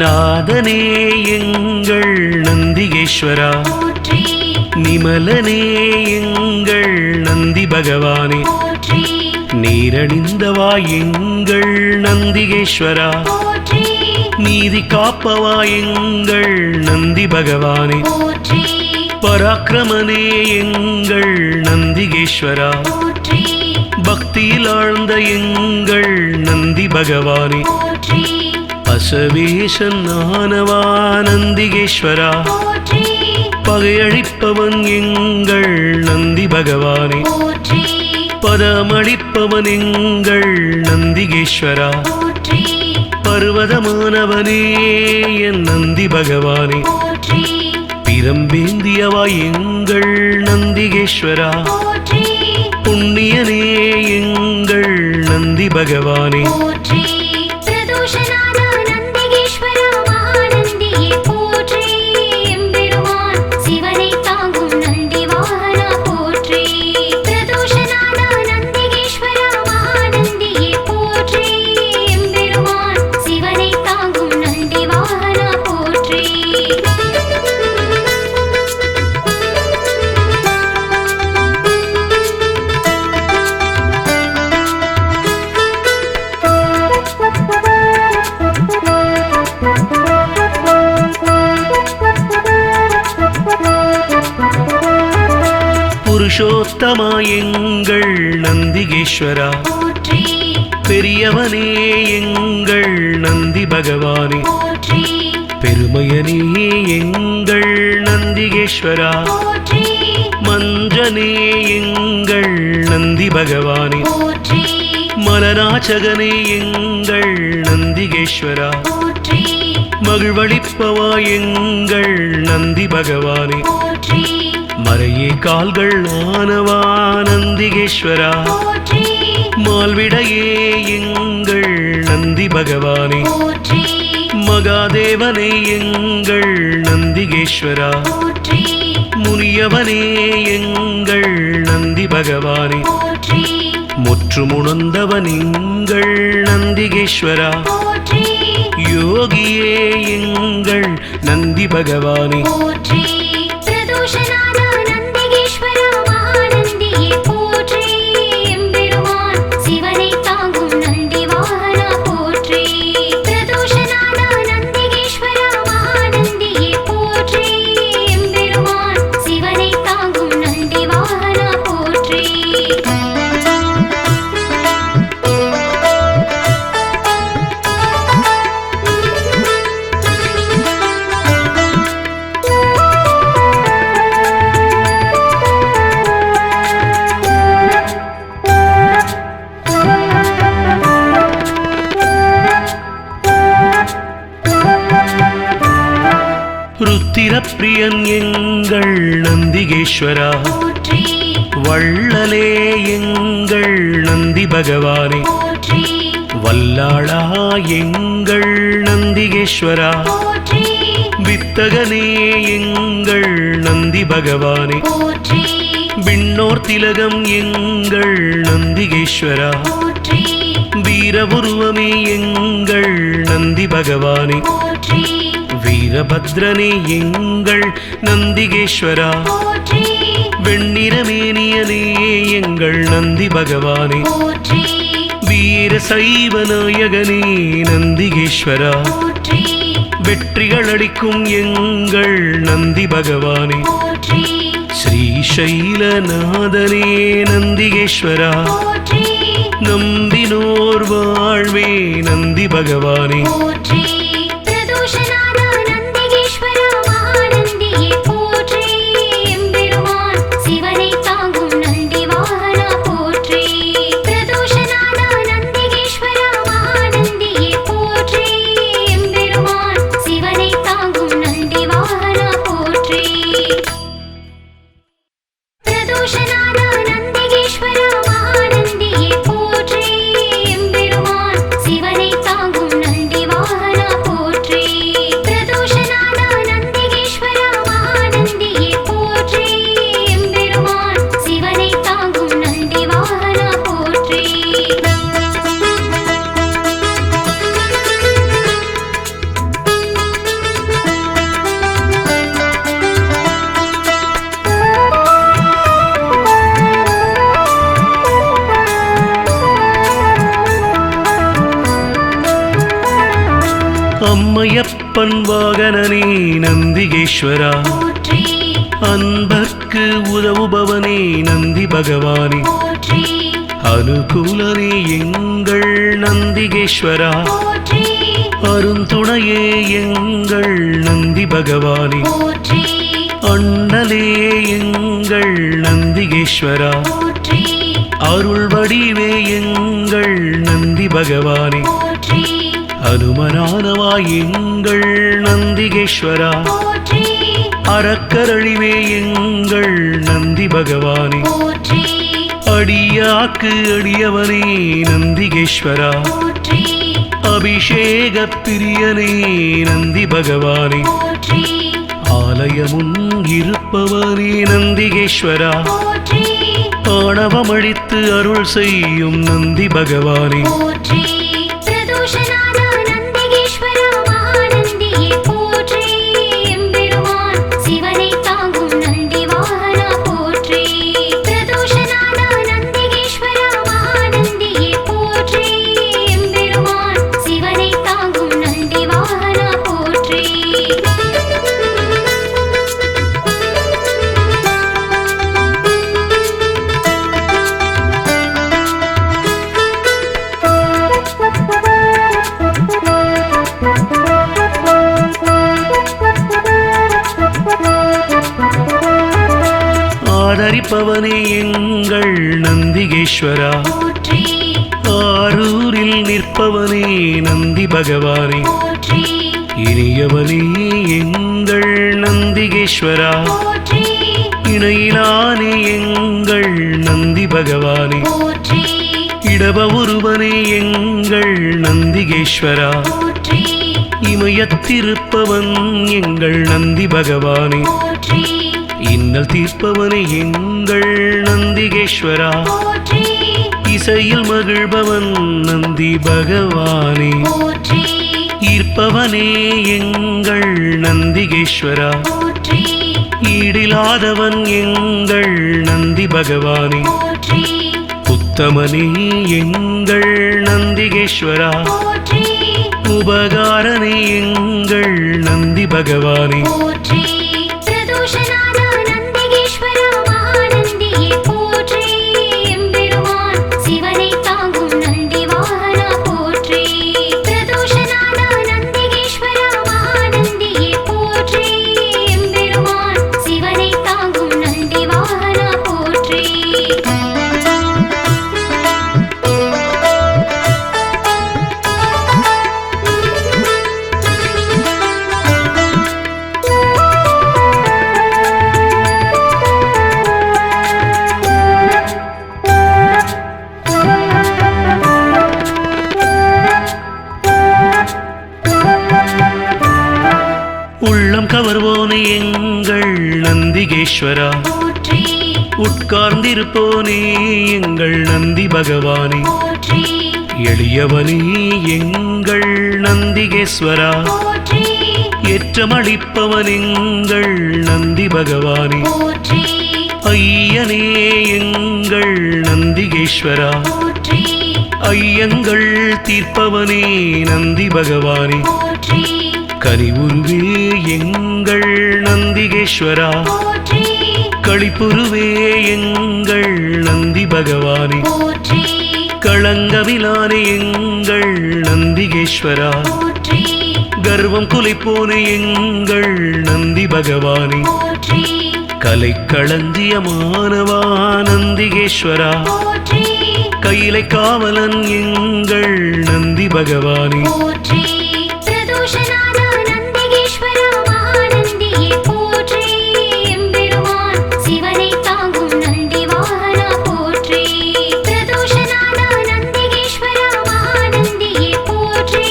நாதனே எங்கள் நந்திகேஸ்வரா நீரணிந்தவா எங்கள் நந்திகேஸ்வரா, போற்றி நீதி காப்பவா எங்கள் நந்தி பகவானே, போற்றி பராக்கிரமனே எங்கள் நந்திகேஸ்வரா, போற்றி பக்தியில் ஆழ்ந்த எங்கள் நந்தி பகவானே, போற்றி பசவேசன் ஆனவா நந்திகேஸ்வரா, போற்றி பகையழிப்பவன் எங்கள் நந்தி பகவானே, போற்றி பதமளிப்பவன் எங்கள் நந்திகேஸ்வரா, போற்றி பர்வதமானவனே என் நந்தி பகவானே, போற்றி பிரம்பேந்தியவா எங்கள் நந்திகேஸ்வரா, போற்றி புண்ணியனே எங்கள் நந்தி பகவானே, போற்றி பிரதோஷநாத நந்திகேஸ்வர மகாநந்தியே போற்றி எம்பெருமான் சிவனை தாங்கும் நந்தி வாகனா போற்றி பிரதோஷநாத நந்திகேஸ்வர மகாநந்தியே போற்றி எம்பெருமான் சிவனை தாங்கும் நந்தி வாகனா போற்றி புருஷோத்தமா எங்கள் நந்திகேஸ்வரா, போற்றி பெரியவனே எங்கள் நந்தி பகவானே, போற்றி பெருமையனே எங்கள் நந்திகேஸ்வரா, போற்றி மஞ்சனே எங்கள் நந்தி பகவானே, போற்றி மலராச்சகனே எங்கள் நந்திகேஸ்வரா, போற்றி மகிழ்வளிப்பவா எங்கள் நந்தி பகவானே, போற்றி மறையே கால்கள் ஆனவா நந்திகேஸ்வரா, போற்றி மால்விடையே எங்கள் நந்தி பகவானே, போற்றி மகாதேவனே எங்கள் நந்திகேஸ்வரா, போற்றி முனியவனே எங்கள் நந்தி பகவானே, போற்றி முற்றுமுணர்ந்தவன் எங்கள் நந்திகேஸ்வரா, போற்றி யோகியே எங்கள் நந்தி பகவானே, போற்றி பிரதோஷநாத நந்திகேஸ்வர மகாநந்தியே போற்றி எம்பெருமான் சிவனை தாங்கும் நந்தி வாகனா போற்றி பிரதோஷநாத நந்திகேஸ்வர மகாநந்தியே போற்றி எம்பெருமான் சிவனை தாங்கும் நந்தி வாகனா போற்றி ருத்திரப்பிரியன் எங்கள் நந்திகேஸ்வரா, போற்றி வள்ளலே எங்கள் நந்தி பகவானே, போற்றி வல்லாளா எங்கள் நந்திகேஸ்வரா, போற்றி வித்தகனே எங்கள் நந்தி பகவானே, போற்றி விண்ணோர் திலகம் எங்கள் நந்திகேஸ்வரா, போற்றி வீரபுருவமே எங்கள் நந்தி பகவானே, போற்றி வீரபத்ரனே எங்கள் நந்திகேஸ்வரா, போற்றி வெண்ணிறமேனியனே எங்கள் நந்தி பகவானே, போற்றி வீர சைவ நாயகனே நந்திகேஸ்வரா, போற்றி வெற்றிகள் அளிக்கும் எங்கள் நந்தி பகவானே, போற்றி ஸ்ரீசைலநாதனே நந்திகேஸ்வரா, போற்றி நம்பினோர் வாழ்வே நந்தி பகவானே, போற்றி பிரதோஷநாத நந்திகேஸ்வர மகாநந்தியே போற்றி எம்பெருமான் சிவனை தாங்கும் நந்தி வாகனா போற்றி பிரதோஷநாத நந்திகேஸ்வர மகாநந்தியே போற்றி எம்பெருமான் சிவனை தாங்கும் நந்தி வாகனா போற்றி பிரதோஷநாத நந்திகேஸ்வர மகாநந்தியே போற்றி எம்பெருமான் சிவனை தாங்கும் நந்தி வாகனா போற்றி பிரதோஷநாத நந்திகேஸ்வர மகாநந்தியே போற்றி எம்பெருமான் சிவனை தாங்கும் நந்தி வாகனா போற்றி அம்மையப்பன் வாகனனே நந்திகேஸ்வரா, போற்றி அன்பர்க்கு உதவுபவனே நந்தி பகவானே, போற்றி அனுகூலனே எங்கள் நந்திகேஸ்வரா, போற்றி அருந்துணையே எங்கள் நந்தி பகவானே, போற்றி அண்ணலே எங்கள் நந்திகேஸ்வரா, போற்றி அருள் வடிவே எங்கள் நந்தி பகவானே, போற்றி அனுமனானவாய் எங்கள் நந்திகேஸ்வரா, போற்றி அறக்கரழிவே எங்கள் நந்தி பகவானே, போற்றி அடியாக்கு அடியவனே நந்திகேஸ்வரா, போற்றி அபிஷேக பிரியனே நந்தி பகவானே, போற்றி ஆலயமுன் இருப்பவனே நந்திகேஸ்வரா, போற்றி ஆணவமழித்து அருள் செய்யும் நந்தி பகவானே, போற்றி பிரதோஷநாத நந்திகேஸ்வர மகாநந்தியே போற்றி எம்பெருமான் சிவனை தாங்கும் நந்தி வாகனா போற்றி பிரதோஷநாத நந்திகேஸ்வர மகாநந்தியே போற்றி எம்பெருமான் சிவனை தாங்கும் நந்தி வாகனா போற்றி ஆதரிப்பவனே எங்கள் நந்திகேஸ்வரா, போற்றி ஆரூரில் நிற்பவனே நந்தி பகவானே, போற்றி இனியவனே எங்கள் நந்திகேஸ்வரா, போற்றி இணையிலானே எங்கள் நந்தி பகவானே, போற்றி இடப ஒருவனே எங்கள் நந்திகேஸ்வரா, போற்றி இமயத்திருப்பவன் எங்கள் நந்தி பகவானே, போற்றி இன்னல் தீர்ப்பவனே எங்கள் நந்திகேஸ்வரா, போற்றி இசையில் மகிழ்பவன் நந்தி பகவானே, போற்றி ஈர்ப்பவனே எங்கள் நந்திகேஸ்வரா, போற்றி ஈடிலாதவன் எங்கள் நந்தி பகவானே, போற்றி உத்தமனே எங்கள் நந்திகேஸ்வரா, போற்றி உபகாரனே எங்கள் நந்தி பகவானே, போற்றி பிரதோஷநாத நந்திகேஸ்வர மகாநந்தியே போற்றி எம்பெருமான் சிவனை தாங்கும் நந்தி வாகனா போற்றி பிரதோஷநாத நந்திகேஸ்வர மகாநந்தியே போற்றி எம்பெருமான் சிவனை தாங்கும் நந்தி வாகனா போற்றி உள்ளம் கவர்வோனே எங்கள் நந்திகேஸ்வரா, போற்றி உட்கார்ந்திருப்போனே எங்கள் நந்தி பகவானே, போற்றி எளியவனே எங்கள் நந்திகேஸ்வரா, போற்றி ஏற்றமளிப்பவன் எங்கள் நந்தி பகவானே, போற்றி ஐயனே எங்கள் நந்திகேஸ்வரா, போற்றி ஐயங்கள் தீர்ப்பவனே நந்தி பகவானே, போற்றி கனிவுருவே எங்கள் நந்திகேஸ்வரா, போற்றி களிப்புருவே எங்கள் நந்தி பகவானே, போற்றி களங்கமிலானே எங்கள் நந்திகேஸ்வரா, போற்றி கர்வம் குலைப்போனே எங்கள் நந்தி பகவானே, போற்றி கலைக்களஞ்சியமானவா நந்திகேஸ்வரா, போற்றி கையிலை காவலன் எங்கள் நந்தி பகவானே, போற்றி பிரதோஷநாத நந்திகேஸ்வர மகாநந்தியே போற்றி எம்பெருமான் சிவனை தாங்கும் நந்தி வாகனா போற்றி பிரதோஷநாத நந்திகேஸ்வர மகாநந்தியே போற்றி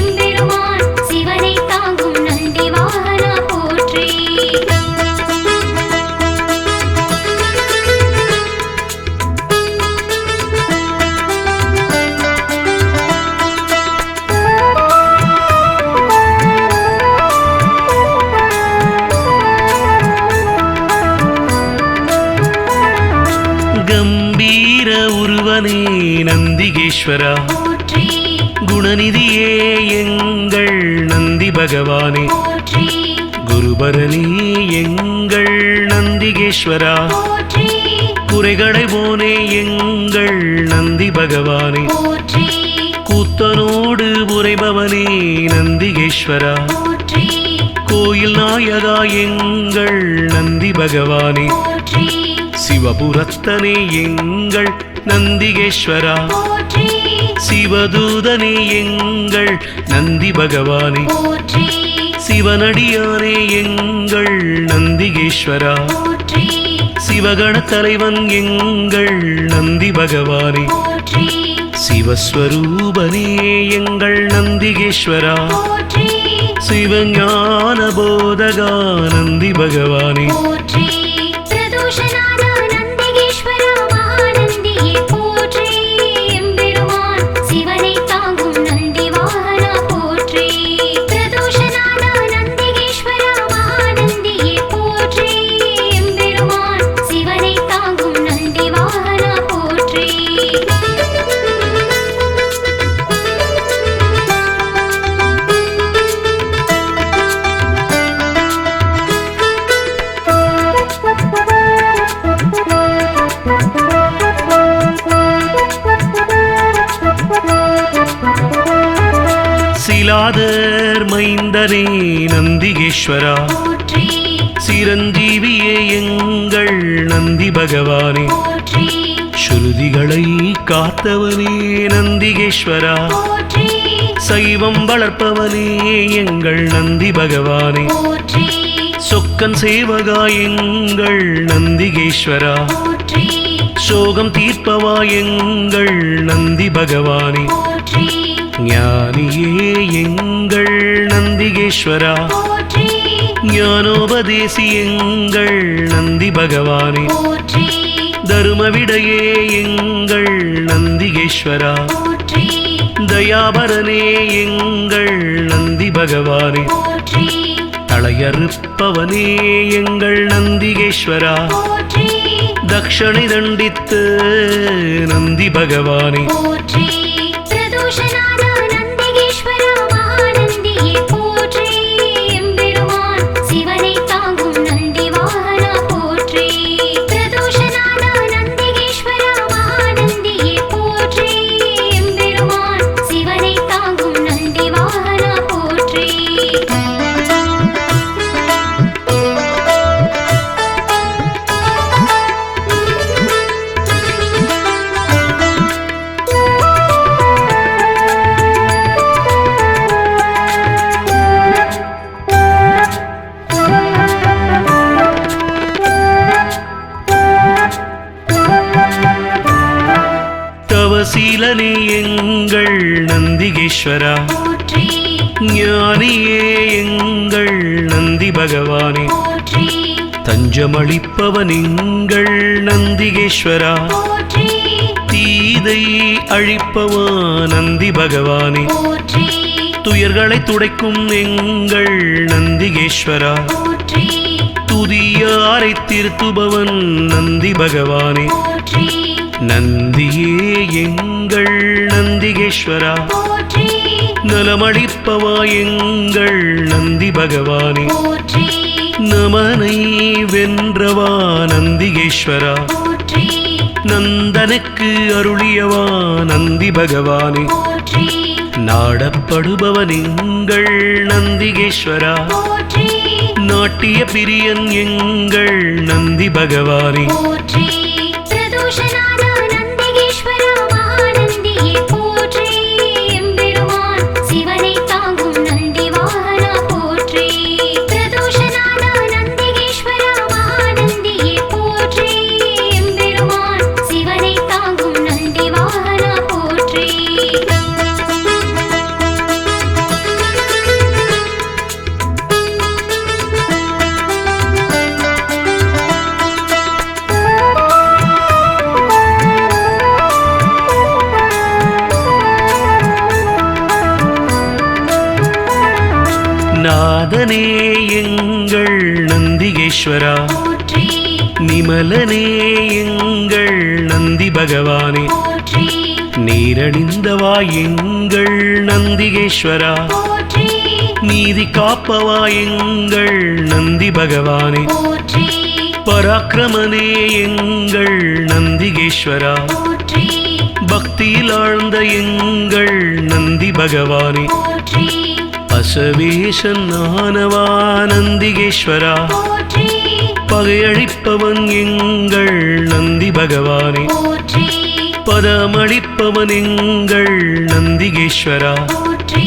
எம்பெருமான் சிவனை தாங்கும் நந்தி வாகனா போற்றி கம்பீர உருவனே நந்திகேஸ்வரா, போற்றி குணநிதியே எங்கள் நந்தி நந்தி பகவானே போற்றி குருபரனே எங்கள் நந்திகேஸ்வரா போற்றி குறைகளை போனே எங்கள் நந்தி பகவானே போற்றி கூத்தனோடு உரைபவனே நந்திகேஸ்வரா போற்றி கோயில் நாயகா எங்கள் நந்தி பகவானே போற்றி சிவபுரத்தனே எங்கள் நந்திகேஸ்வரா போற்றி சிவதூதனே எங்கள் நந்தி பகவானே போற்றி சிவனடியானே எங்கள் நந்திகேஸ்வரா போற்றி சிவகண தலைவன் எங்கள் நந்தி பகவானே போற்றி சிவஸ்வரூபனே எங்கள் நந்திகேஸ்வரா போற்றி சிவஞான போதகா நந்தி பகவானே போற்றி பிரதோஷநாத நந்திகேஸ்வர மகாநந்தியே போற்றி எம்பெருமான் சிவனை தாங்கும் நந்தி வாகனா போற்றி பிரதோஷநாத நந்திகேஸ்வர மகாநந்தியே போற்றி எம்பெருமான் சிவனை தாங்கும் நந்தி வாகனா போற்றி சிலாதர் மைந்தனே நந்திகேஸ்வரா போற்றி சிரஞ்சீவியே எங்கள் நந்தி பகவானே போற்றி ஸ்ருதிகளை காத்தவனே நந்திகேஸ்வரா போற்றி சைவம் வளர்ப்பவனே எங்கள் நந்தி பகவானே போற்றி சொக்கன் சேவகா எங்கள் நந்திகேஸ்வரா போற்றி சோகம் தீர்ப்பவா எங்கள் நந்தி பகவானே போற்றி ஞானியே எங்கள் நந்திகேஸ்வரா போற்றி ஞானோபதேசி எங்கள் நந்தி பகவானே போற்றி தருமவிடையே எங்கள் நந்திகேஸ்வரா போற்றி தயாபரனே எங்கள் நந்தி பகவானே போற்றி தளையறுப்பவனே எங்கள் நந்திகேஸ்வரா போற்றி தக்ஷணை தண்டித்து நந்தி பகவானே போற்றி பிரதோஷநாத நந்திகேஸ்வர மகாநந்தியே போற்றி எம்பெருமான் சிவனை தாங்கும் நந்தி வாகனா போற்றி பிரதோஷநாத நந்திகேஸ்வர மகாநந்தியே போற்றி எம்பெருமான் சிவனை தாங்கும் நந்தி வாகனா போற்றி தவசீலனே எங்கள் நந்திகேஸ்வரா போற்றி ஞானியே எங்கள் நந்தி பகவானே போற்றி தஞ்சமளிப்பவன் எங்கள் நந்திகேஸ்வரா போற்றி தீதை அழிப்பவா நந்தி பகவானே போற்றி துயர்களை துடைக்கும் எங்கள் நந்திகேஸ்வரா போற்றி துதியாரை திருத்துபவன் நந்தி பகவானே போற்றி நந்தியே எங்கள் நந்திகேஸ்வரா போற்றி நலமளிப்பவா எங்கள் நந்தி பகவானே போற்றி நமனை வென்றவா நந்திகேஸ்வரா போற்றி நந்தனுக்கு அருளியவா நந்தி பகவானே போற்றி நாடப்படுபவன் எங்கள் நந்திகேஸ்வரா போற்றி நாட்டிய பிரியன் எங்கள் நந்தி பகவானே போற்றி பிரதோஷநாத நந்திகேஸ்வர மகாநந்தியே போற்றி எம்பெருமான் சிவனை தாங்கும் நந்தி வாகனா போற்றி பிரதோஷநாத நந்திகேஸ்வர மகாநந்தியே போற்றி எம்பெருமான் சிவனை தாங்கும் நந்தி வாகனா போற்றி நாதனே எங்கள் நந்திகேஸ்வரா போற்றி நிமலனே எங்கள் நந்தி பகவானே போற்றி நீரணிந்தவா எங்கள் நந்திகேஸ்வரா போற்றி நீதி காப்பவா எங்கள் நந்தி பகவானே போற்றி பராக்கிரமனே எங்கள் நந்திகேஸ்வரா போற்றி பக்தியில் ஆழ்ந்த எங்கள் நந்தி பகவானே போற்றி அசவேசன் ஆனவா நந்திகேஸ்வரா போற்றி பகையழிப்பவன் எங்கள் நந்தி பகவானே போற்றி பதமளிப்பவன் எங்கள் நந்திகேஸ்வரா போற்றி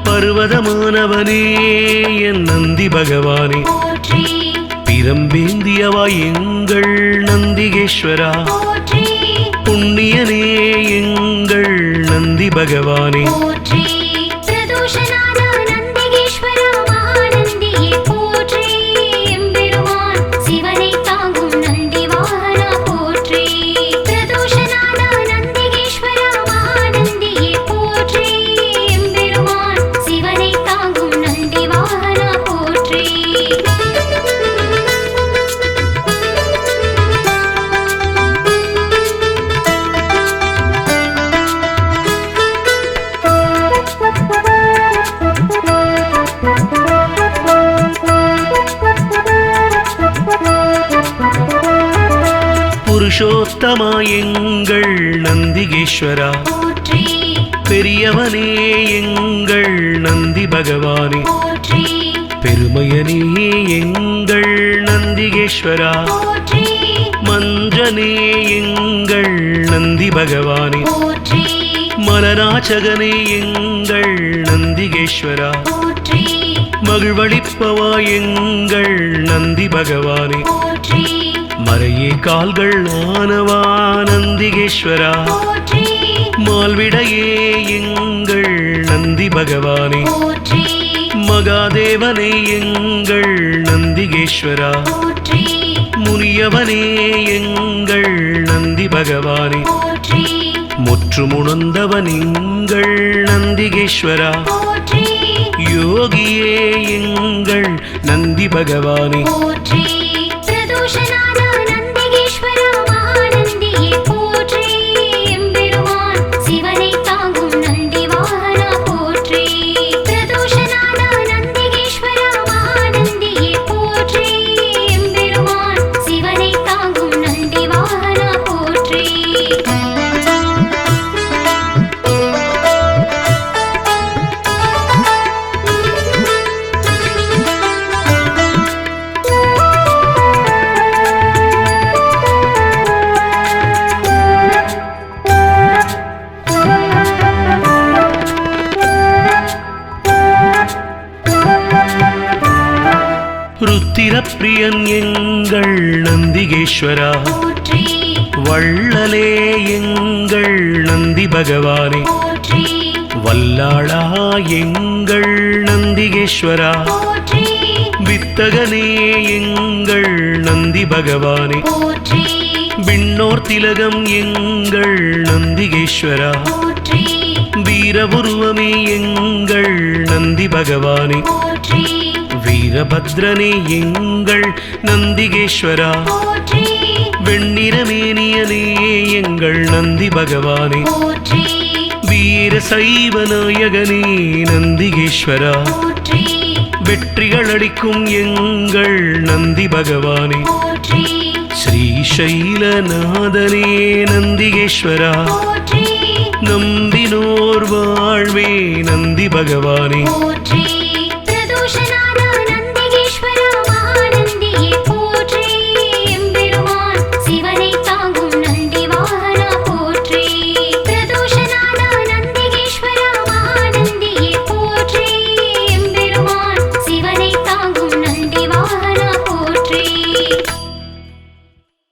பர்வதமானவனே என் நந்தி பகவானே போற்றி பிரம்பேந்தியவா எங்கள் நந்திகேஸ்வரா போற்றி புண்ணியனே எங்கள் நந்தி பகவானே போற்றி பிரதோஷநாத நந்திகேஸ்வர மகாநந்தியே போற்றி எம்பெருமான் சிவனை தாங்கும் நந்தி வாகனா போற்றி பிரதோஷநாத நந்திகேஸ்வர மகாநந்தியே போற்றி எம்பெருமான் சிவனை தாங்கும் நந்தி வாகனா போற்றி புருஷோத்தமா எங்கள் நந்திகேஸ்வரா போற்றி பெரியவனே எங்கள் நந்தி பகவானே போற்றி பெருமையனே எங்கள் நந்திகேஸ்வரா போற்றி மஞ்சனே எங்கள் நந்தி பகவானே போற்றி மலராச்சகனே எங்கள் நந்திகேஸ்வரா போற்றி மகிழ்வளிப்பவா எங்கள் நந்தி பகவானே போற்றி மறையே கால்கள் ஆனவா நந்திகேஸ்வரா போற்றி மால்விடையே எங்கள் நந்தி பகவானே போற்றி மகாதேவனே எங்கள் நந்திகேஸ்வரா போற்றி முனியவனே எங்கள் நந்தி பகவானே போற்றி முற்றுமுணர்ந்தவன் எங்கள் நந்திகேஸ்வரா போற்றி யோகியே எங்கள் நந்தி பகவானே போற்றி பிரதோஷநாத நந்திகேஸ்வர மகாநந்தியே போற்றி எம்பெருமான் சிவனை தாங்கும் நந்தி வாகனா போற்றி பிரதோஷநாத நந்திகேஸ்வர மகாநந்தியே போற்றி எம்பெருமான் சிவனை தாங்கும் நந்தி வாகனா போற்றி ருத்திரப்பிரியன் எங்கள் நந்திகேஸ்வரா போற்றி வள்ளலே எங்கள் நந்தி பகவானே போற்றி வல்லாளா எங்கள் நந்திகேஸ்வரா போற்றி வித்தகனே எங்கள் நந்தி பகவானே போற்றி விண்ணோர் திலகம் எங்கள் நந்திகேஸ்வரா போற்றி வீரபுருவமே எங்கள் நந்தி பகவானே போற்றி வீரபத்ரனே எங்கள் நந்திகேஸ்வரா போற்றி வெண்ணிறமேனியனே எங்கள் நந்தி பகவானே போற்றி வீர சைவ நாயகனே நந்திகேஸ்வரா போற்றி வெற்றிகள் அளிக்கும் எங்கள் நந்தி பகவானே போற்றி ஸ்ரீசைலநாதனே நந்திகேஸ்வரா போற்றி நம்பினோர் வாழ்வே நந்தி பகவானே போற்றி